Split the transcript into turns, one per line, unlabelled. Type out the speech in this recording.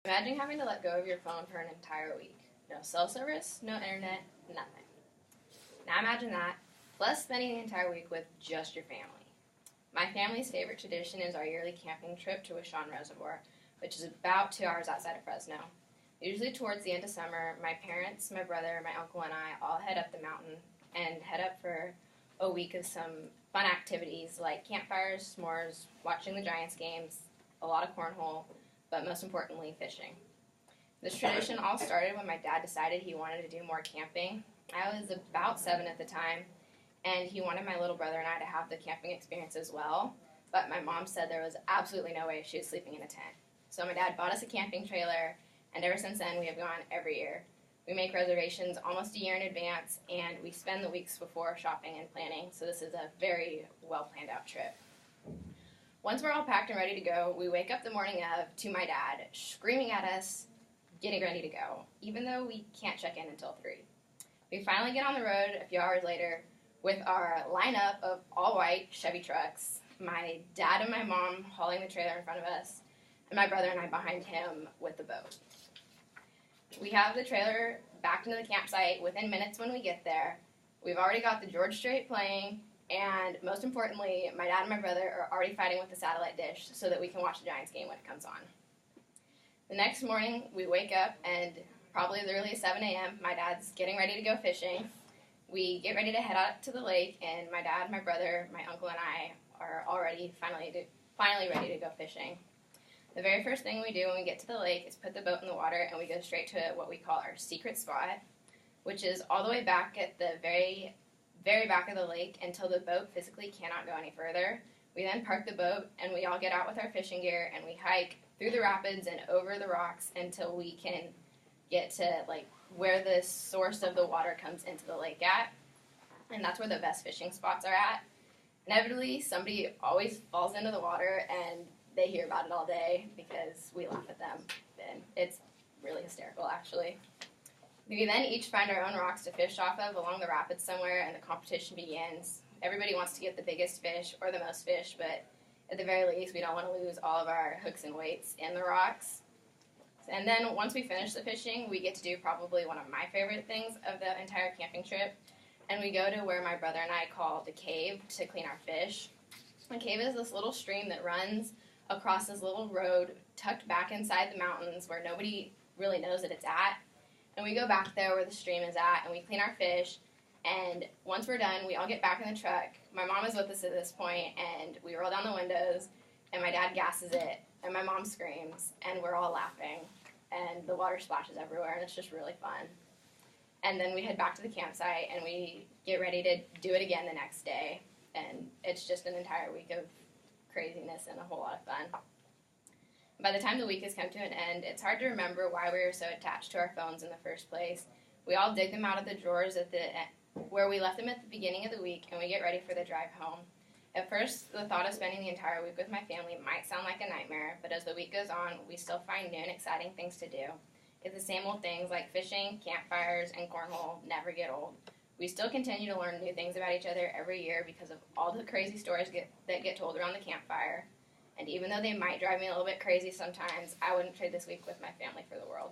Imagine having to let go of your phone for an entire week. No cell service, no internet, nothing. Now imagine that, plus spending the entire week with just your family. My family's favorite tradition is our yearly camping trip to Wishon Reservoir, which is about 2 hours outside of Fresno. Usually towards the end of summer, my parents, my brother, my uncle, and I all head up the mountain and head up for a week of some fun activities like campfires, s'mores, watching the Giants games, a lot of cornhole, but most importantly, fishing. This tradition all started when my dad decided he wanted to do more camping. I was about 7 at the time, and he wanted my little brother and I to have the camping experience as well, but my mom said there was absolutely no way she was sleeping in a tent. So my dad bought us a camping trailer, and ever since then we have gone every year. We make reservations almost a year in advance, and we spend the weeks before shopping and planning, so this is a very well planned out trip. Once we're all packed and ready to go, we wake up the morning of to my dad screaming at us, getting ready to go, even though we can't check in until 3. We finally get on the road a few hours later with our lineup of all white Chevy trucks, my dad and my mom hauling the trailer in front of us, and my brother and I behind him with the boat. We have the trailer backed into the campsite within minutes when we get there. We've already got the George Strait playing, and most importantly, my dad and my brother are already fighting with the satellite dish so that we can watch the Giants game when it comes on. The next morning, we wake up, and probably as early as 7 a.m., my dad's getting ready to go fishing. We get ready to head out to the lake, and my dad, my brother, my uncle, and I are already finally ready to go fishing. The very first thing we do when we get to the lake is put the boat in the water, and we go straight to what we call our secret spot, which is all the way back at the very back of the lake until the boat physically cannot go any further. We then park the boat, and we all get out with our fishing gear, and we hike through the rapids and over the rocks until we can get to where the source of the water comes into the lake at, and that's where the best fishing spots are at. Inevitably, somebody always falls into the water, and they hear about it all day because we laugh at them, and it's really hysterical, actually. We then each find our own rocks to fish off of along the rapids somewhere, and the competition begins. Everybody wants to get the biggest fish or the most fish, but at the very least, we don't want to lose all of our hooks and weights in the rocks. And then once we finish the fishing, we get to do probably one of my favorite things of the entire camping trip, and we go to where my brother and I call the cave to clean our fish. The cave is this little stream that runs across this little road tucked back inside the mountains where nobody really knows that it's at. And we go back there where the stream is at, and we clean our fish, and once we're done, we all get back in the truck. My mom is with us at this point, and we roll down the windows, and my dad gasses it, and my mom screams, and we're all laughing, and the water splashes everywhere, and it's just really fun. And then we head back to the campsite, and we get ready to do it again the next day, and it's just an entire week of craziness and a whole lot of fun. By the time the week has come to an end, it's hard to remember why we were so attached to our phones in the first place. We all dig them out of the drawers where we left them at the beginning of the week, and we get ready for the drive home. At first, the thought of spending the entire week with my family might sound like a nightmare, but as the week goes on, we still find new and exciting things to do. It's the same old things like fishing, campfires, and cornhole never get old. We still continue to learn new things about each other every year because of all the crazy stories that get told around the campfire. And even though they might drive me a little bit crazy sometimes, I wouldn't trade this week with my family for the world.